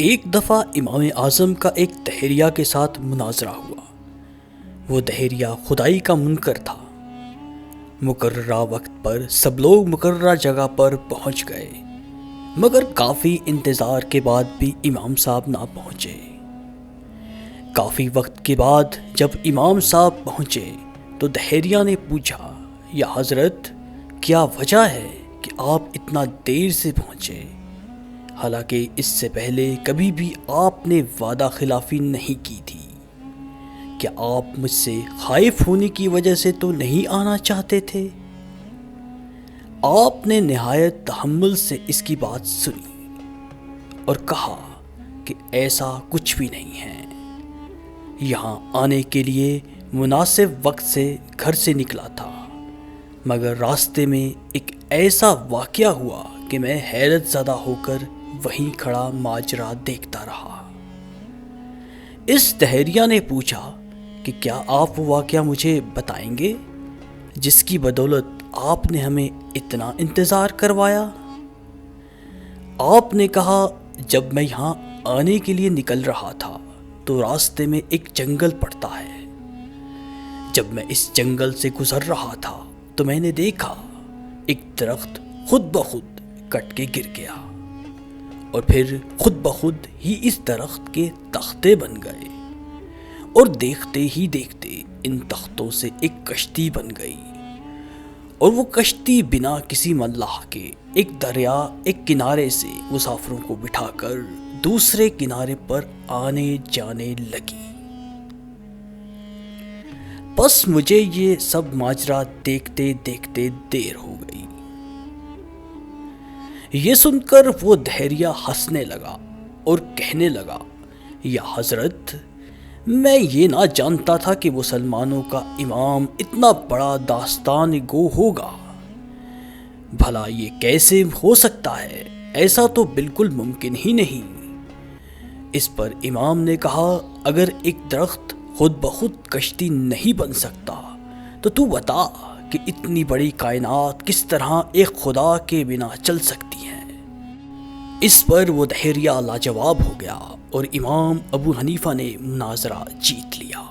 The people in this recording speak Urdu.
ایک دفعہ امام اعظم کا ایک دہریہ کے ساتھ مناظرہ ہوا۔ وہ دہریہ خدائی کا منکر تھا۔ مقررہ وقت پر سب لوگ مقررہ جگہ پر پہنچ گئے، مگر کافی انتظار کے بعد بھی امام صاحب نہ پہنچے۔ کافی وقت کے بعد جب امام صاحب پہنچے تو دہریہ نے پوچھا، یا حضرت، کیا وجہ ہے کہ آپ اتنا دیر سے پہنچے؟ حالانکہ اس سے پہلے کبھی بھی آپ نے وعدہ خلافی نہیں کی تھی۔ کیا آپ مجھ سے خائف ہونے کی وجہ سے تو نہیں آنا چاہتے تھے؟ آپ نے نہایت تحمل سے اس کی بات سنی اور کہا کہ ایسا کچھ بھی نہیں ہے۔ یہاں آنے کے لیے مناسب وقت سے گھر سے نکلا تھا، مگر راستے میں ایک ایسا واقعہ ہوا کہ میں حیرت زدہ ہو کر وہیں کھڑا ماجرا دیکھتا رہا۔ اس دہریہ نے پوچھا کہ کیا آپ وہ واقعہ مجھے بتائیں گے جس کی بدولت آپ نے ہمیں اتنا انتظار کروایا؟ آپ نے کہا، جب میں یہاں آنے کے لیے نکل رہا تھا تو راستے میں ایک جنگل پڑتا ہے۔ جب میں اس جنگل سے گزر رہا تھا تو میں نے دیکھا ایک درخت خود بخود کٹ کے گر گیا، اور پھر خود بخود ہی اس درخت کے تختے بن گئے، اور دیکھتے ہی دیکھتے ان تختوں سے ایک کشتی بن گئی، اور وہ کشتی بنا کسی ملاح کے ایک دریا ایک کنارے سے مسافروں کو بٹھا کر دوسرے کنارے پر آنے جانے لگی۔ بس مجھے یہ سب ماجرا دیکھتے دیکھتے دیر ہو گئی۔ یہ سن کر وہ دہریہ ہنسنے لگا اور کہنے لگا، یا حضرت، میں یہ نہ جانتا تھا کہ مسلمانوں کا امام اتنا بڑا داستان گو ہوگا۔ بھلا یہ کیسے ہو سکتا ہے؟ ایسا تو بالکل ممکن ہی نہیں۔ اس پر امام نے کہا، اگر ایک درخت خود بخود کشتی نہیں بن سکتا تو بتا کہ اتنی بڑی کائنات کس طرح ایک خدا کے بنا چل سکتی ہے؟ اس پر وہ دہریہ لاجواب ہو گیا اور امام ابو حنیفہ نے مناظرہ جیت لیا۔